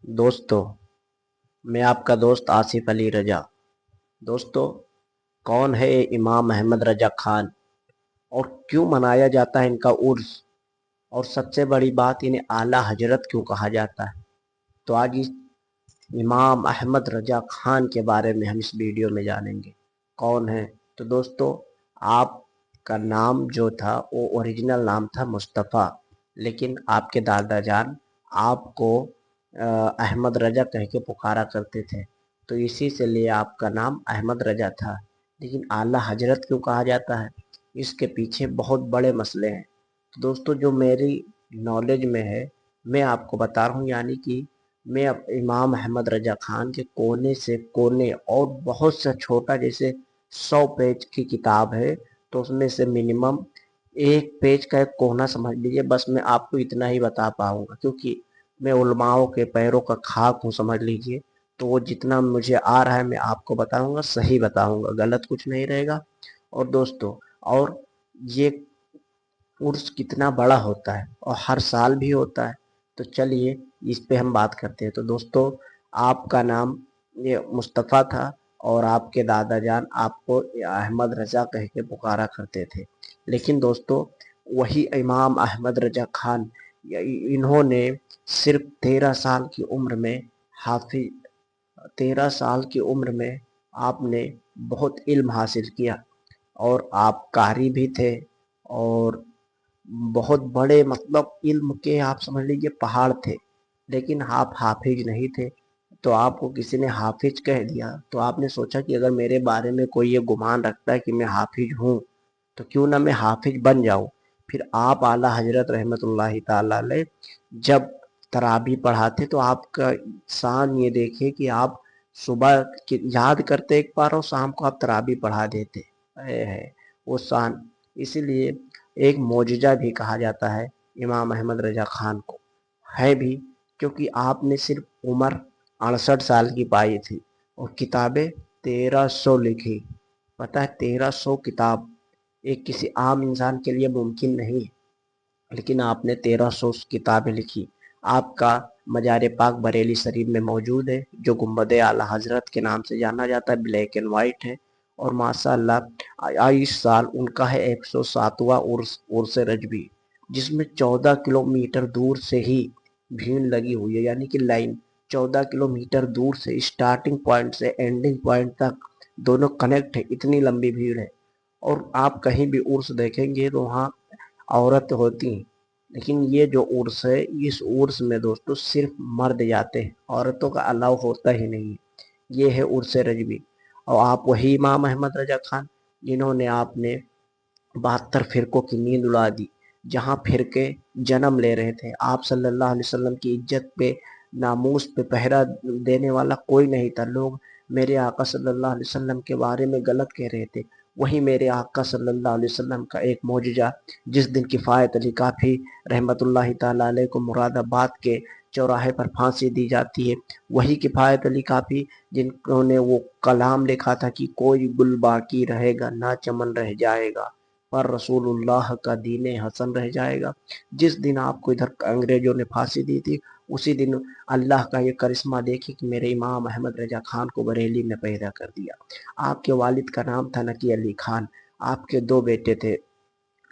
दोस्तों, मैं आपका दोस्त आसिफ अली रजा। दोस्तों, कौन है ये इमाम अहमद रजा खान और क्यों मनाया जाता है इनका उर्स? और सबसे बड़ी बात, इन्हें आला हजरत क्यों कहा जाता है? तो आज इस इमाम अहमद रजा खान के बारे में हम इस वीडियो में जानेंगे। कौन है? तो दोस्तों, आपका नाम जो था वो ओरिजिनल नाम था मुस्तफ़ा, लेकिन आपके दादा जान आपको अहमद रजा कह के पुकारा करते थे, तो इसी से लिए आपका नाम अहमद रजा था। लेकिन आला हजरत क्यों कहा जाता है? इसके पीछे बहुत बड़े मसले हैं। तो दोस्तों, जो मेरी नॉलेज में है मैं आपको बता रहा हूँ, यानी कि मैं अब इमाम अहमद रजा खान के कोने से कोने और बहुत सा छोटा, जैसे 100 पेज की किताब है तो उसमें से मिनिमम एक पेज का एक कोना समझ लीजिए, बस मैं आपको इतना ही बता पाऊंगा, क्योंकि मैं उलमाओं के पैरों का खाक हूँ, समझ लीजिए। तो वो जितना मुझे आ रहा है मैं आपको बताऊंगा, सही बताऊंगा, गलत कुछ नहीं रहेगा। और दोस्तों, और ये उर्स कितना बड़ा होता है और हर साल भी होता है, तो चलिए इस पे हम बात करते हैं। तो दोस्तों, आपका नाम ये मुस्तफ़ा था और आपके दादा जान आपको अहमद रजा कह के पुकारा करते थे। लेकिन दोस्तों, वही इमाम अहमद रजा खान, इन्होंने सिर्फ 13 साल की उम्र में हाफिज 13 साल की उम्र में आपने बहुत इल्म हासिल किया, और आप कारी भी थे, और बहुत बड़े, मतलब इल्म के आप समझ लीजिए पहाड़ थे। लेकिन आप हाफिज नहीं थे, तो आपको किसी ने हाफिज कह दिया, तो आपने सोचा कि अगर मेरे बारे में कोई ये गुमान रखता है कि मैं हाफिज हूँ, तो क्यों ना मैं हाफिज बन जाऊं। फिर आप आला हजरत रहमतुल्लाहि ताला अलैह जब तराबी पढ़ाते तो आपका शान ये देखिए कि आप सुबह याद करते एक बार और शाम को आप तराबी पढ़ा देते है वो शान। इसीलिए एक मोजिजा भी कहा जाता है इमाम अहमद रजा खान को, है भी, क्योंकि आपने सिर्फ उम्र 68 साल की पाई थी और किताबें 1300 लिखी। पता है, 1300 किताब एक किसी आम इंसान के लिए मुमकिन नहीं है, लेकिन आपने 1300 किताबें लिखी। आपका मजार पाक बरेली शरीफ में मौजूद है, जो गुम्बद आला हजरत के नाम से जाना जाता है, ब्लैक एंड वाइट है। और माशाअल्लाह इस साल उनका है 107वां उर्स रजबी, जिसमें 14 किलोमीटर दूर से ही भीड़ लगी हुई है, यानी कि लाइन 14 किलोमीटर दूर से स्टार्टिंग पॉइंट से एंडिंग पॉइंट तक दोनों कनेक्ट है, इतनी लंबी भीड़ है। और आप कहीं भी उर्स देखेंगे तो वहाँ औरत होती हैं, लेकिन ये जो उर्स है, इस उर्स में दोस्तों सिर्फ मर्द जाते हैं, औरतों का अलाउ होता ही नहीं है। ये है उर्स रजबी। और आप वही इमाम अहमद रजा खान जिन्होंने आपने 72 फिरकों की नींद उड़ा दी। जहाँ फिरके जन्म ले रहे थे, आप सल्लल्लाहु अलैहि वसल्लम की इज्जत पे, नामूस पे पहरा देने वाला कोई नहीं था। लोग मेरे आका सल्लल्लाहु अलैहि वसल्लम के बारे में गलत कह रहे थे, वही मेरे आका सल्लल्लाहु अलैहि वसल्लम का एक मौजूजा, जिस दिन किफ़ायत अली काफ़ी रहमतुल्लाहि ताला अलैह को मुरादाबाद के चौराहे पर फांसी दी जाती है, वही किफ़ायत अली काफ़ी जिन्होंने वो कलाम लिखा था कि कोई गुल बाकी रहेगा ना चमन रह जाएगा, पर रसूलुल्लाह का दीन हसन रह जाएगा। जिस दिन आपको इधर अंग्रेजों ने फांसी दी थी, उसी दिन अल्लाह का ये करिश्मा देखिए कि मेरे इमाम अहमद रजा खान को बरेली में पैदा कर दिया। आपके वालिद का नाम था नकी अली खान, आपके दो बेटे थे,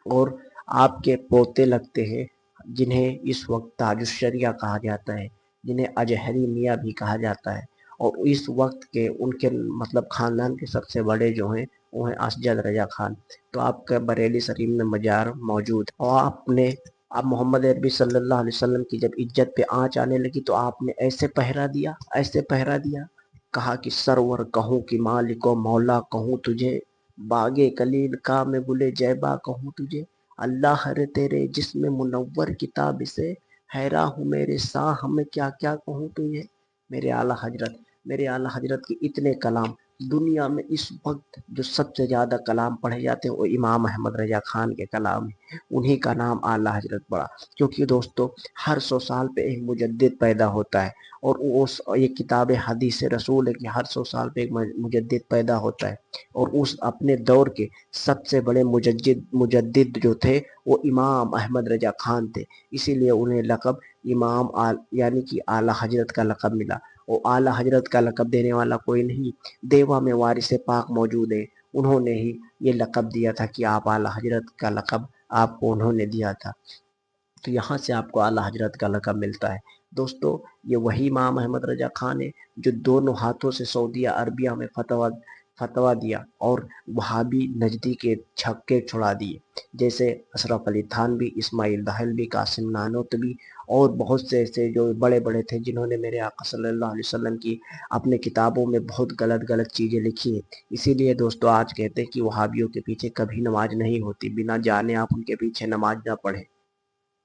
और आपके पोते लगते हैं जिन्हें इस वक्त ताजुश्शरिया कहा जाता है, जिन्हें अजहरी मियाँ भी कहा जाता है। और इस वक्त के उनके मतलब खानदान के सबसे बड़े जो हैं वो हैं असजद रजा खान। तो आपका बरेली शरीफ में मजार मौजूद है। और आपने अब मोहम्मद अरबी सल्लल्लाहु अलैहि वसल्लम की जब इज्जत पे आँच आने लगी तो आपने ऐसे पहरा दिया, ऐसे पहरा दिया, कहा कि सरवर कहूँ कि मालिको मौला कहूँ तुझे, बागे कलील का मैं गुले जैबा कहूँ तुझे, अल्लाह रे तेरे जिस्म मुनव्वर किताब से, हैरा हूँ मेरे शाह में क्या क्या कहूँ तुझे। मेरे आला हजरत मेरे आला हजरत के इतने कलाम, दुनिया में इस वक्त जो सबसे ज़्यादा कलाम पढ़े जाते हैं वो इमाम अहमद रजा खान के कलाम है, उन्हीं का नाम आला हजरत पड़ा। क्योंकि दोस्तों, हर 100 साल पे एक मुजद्दिद पैदा होता है, और उस ये किताब हदीस रसूल है कि हर 100 साल पे एक मुजद्दिद पैदा होता है। और उस अपने दौर के सबसे बड़े मुजद्दिद जो थे وہ امام احمد رضا خان تھے، اسی لیے انہیں لقب یعنی کہ اعلیٰ حضرت کا لقب ملا۔ وہ اعلیٰ حضرت کا لقب دینے والا کوئی نہیں، دیوا میں وارث پاک موجود ہے، انہوں نے ہی یہ لقب دیا تھا کہ آپ اعلیٰ حضرت کا لقب آپ کو انہوں نے دیا تھا، تو یہاں سے آپ کو اعلیٰ حضرت کا لقب ملتا ہے۔ دوستو یہ وہی امام احمد رضا خان ہے جو دونوں ہاتھوں سے سعودیہ عربیہ میں فتویٰ دیا اور وہابی نجدی کے چھکے چھڑا دیے، جیسے اشرف علی تھانوی، اسماعیل دہلوی، قاسم نانوتوی اور بہت سے ایسے جو بڑے بڑے تھے جنہوں نے میرے آقا صلی اللہ علیہ وسلم کی اپنے کتابوں میں بہت غلط چیزیں لکھی ہیں۔ اسی لیے دوستو آج کہتے ہیں کہ وہابیوں کے پیچھے کبھی نماز نہیں ہوتی، بنا جانے آپ ان کے پیچھے نماز نہ پڑھیں۔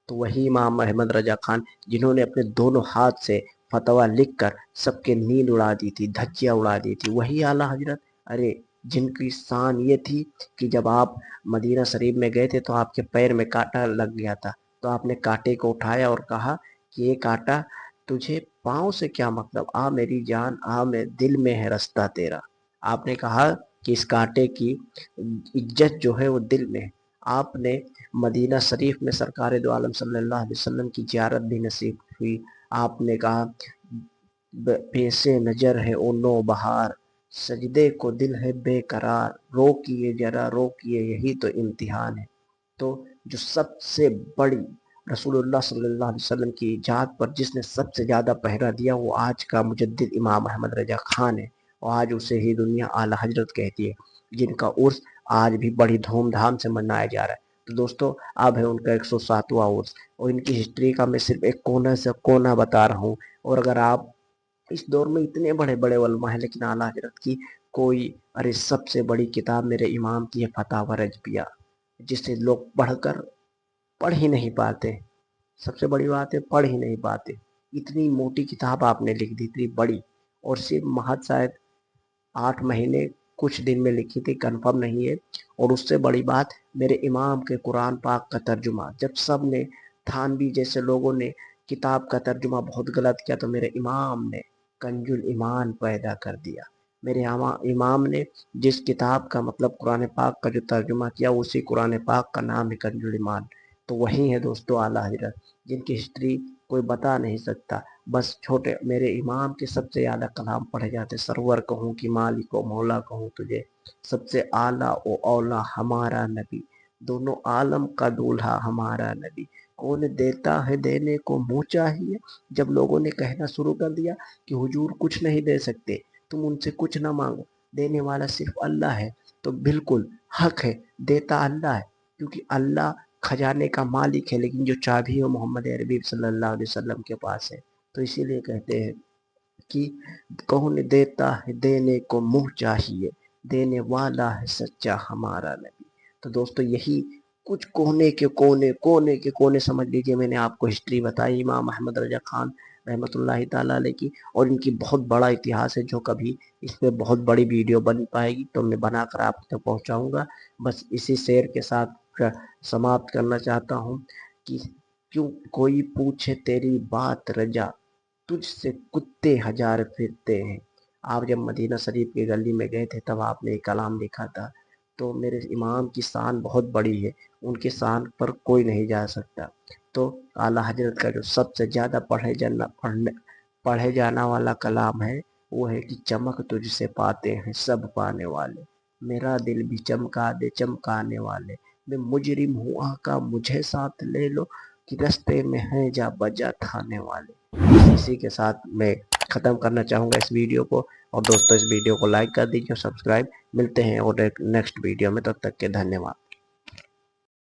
تو وہی امام احمد رضا خان جنہوں نے اپنے دونوں ہاتھ سے فتویٰ لکھ کر سب کے نیند اڑا دی تھی، دھجیاں اڑا دی تھی، وہی اعلیٰ حضرت، ارے جن کی شان یہ تھی کہ جب آپ مدینہ شریف میں گئے تھے تو آپ کے پیر میں کانٹا لگ گیا تھا، تو آپ نے کانٹے کو اٹھایا اور کہا کہ یہ کانٹا تجھے پاؤں سے کیا مطلب، آ میری جان آ، میں دل میں ہے رستہ تیرا۔ آپ نے کہا کہ اس کانٹے کی عزت جو ہے وہ دل میں ہے۔ آپ نے مدینہ شریف میں سرکار دو عالم صلی اللہ علیہ وسلم کی زیارت بھی نصیب ہوئی۔ آپ نے کہا پیسے نظر ہے او نو بہار، سجدے کو دل ہے بے قرار، روکیے ذرا روکیے یہی تو امتحان ہے۔ تو جو سب سے بڑی رسول اللہ صلی اللہ علیہ وسلم کی ذات پر جس نے سب سے زیادہ پہرا دیا وہ آج کا مجدد امام احمد رضا خان ہے، اور آج اسے ہی دنیا اعلیٰ حضرت کہتی ہے، جن کا عرس آج بھی بڑی دھوم دھام سے منایا جا رہا ہے۔ تو دوستو اب ہے ان کا 107واں عرس، اور ان کی ہسٹری کا میں صرف ایک کونا سے کونا بتا رہا ہوں، اور اگر آپ اس دور میں اتنے بڑے بڑے علماء ہیں لیکن اعلیٰ حضرت کی کوئی، ارے سب سے بڑی کتاب میرے امام کی ہے فتاوی رجبیہ، جسے لوگ پڑھ ہی نہیں پاتے، سب سے بڑی بات ہے پڑھ ہی نہیں پاتے، اتنی موٹی کتاب آپ نے لکھ دی، اتنی بڑی، اور صرف محض شاید 8 مہینے کچھ دن میں لکھی تھی، کنفرم نہیں ہے۔ اور اس سے بڑی بات میرے امام کے قرآن پاک کا ترجمہ، جب سب نے تھانوی جیسے لوگوں نے کتاب کا ترجمہ بہت غلط کیا تو میرے امام نے کنز الایمان پیدا کر دیا۔ میرے امام نے جس کتاب کا مطلب قرآن پاک کا جو ترجمہ کیا اسی قرآن پاک کا نام ہے کنز الایمان۔ تو وہی ہے دوستو اعلیٰ حضرت جن کی ہسٹری کوئی بتا نہیں سکتا، بس چھوٹے میرے امام کے سب سے زیادہ کلام پڑھے جاتے، سرور کہوں کہ مالک و مولا کہوں تجھے، سب سے اعلیٰ و اولا ہمارا نبی، دونوں عالم کا دولہا ہمارا نبی، کون دیتا ہے دینے کو منہ چاہیے۔ جب لوگوں نے کہنا شروع کر دیا کہ حضور کچھ نہیں دے سکتے، تم ان سے کچھ نہ مانگو، دینے والا صرف اللہ ہے، تو بالکل حق ہے، دیتا اللہ ہے، کیونکہ اللہ خزانے کا مالک ہے، لیکن جو چابی ہے محمد عربی صلی اللہ علیہ وسلم کے پاس ہے۔ تو اسی لیے کہتے ہیں کہ کون دیتا ہے دینے کو منہ چاہیے، دینے والا ہے سچا ہمارا نبی۔ تو دوستو یہی کچھ کونے کے کونے سمجھ لیجئے میں نے آپ کو ہسٹری بتائی امام احمد رضا خان رحمۃ اللہ تعالیٰ علیہ کی، اور ان کی بہت بڑا اتہاس ہے جو کبھی اس پہ بہت بڑی ویڈیو بن پائے گی تو میں بنا کر آپ تک پہنچاؤں گا۔ بس اسی شعر کے ساتھ سماپت کرنا چاہتا ہوں کہ کیوں کوئی پوچھے تیری بات رجا، تجھ سے کتے ہزار پھرتے ہیں۔ آپ جب مدینہ شریف کی گلی میں گئے تھے تب آپ نے ایک کلام لکھا تھا، تو میرے امام کی شان بہت بڑی ہے، ان کی شان پر کوئی نہیں جا سکتا۔ تو اعلیٰ حضرت کا جو سب سے زیادہ پڑھے جانا والا کلام ہے وہ ہے کہ چمک تجھ سے پاتے ہیں سب پانے والے، میرا دل بھی چمکا دے چمکانے والے، میں مجرم ہوں آقا مجھے ساتھ لے لو، کہ رستے میں ہیں جا بجا تھانے والے۔ اسی کے ساتھ میں ختم کرنا چاہوں گا اس ویڈیو کو، اور دوستو اس ویڈیو کو لائک کر دیجیے اور سبسکرائب، ملتے ہیں اور ایک نیکسٹ ویڈیو میں، تب تک کے دھنیہ واد۔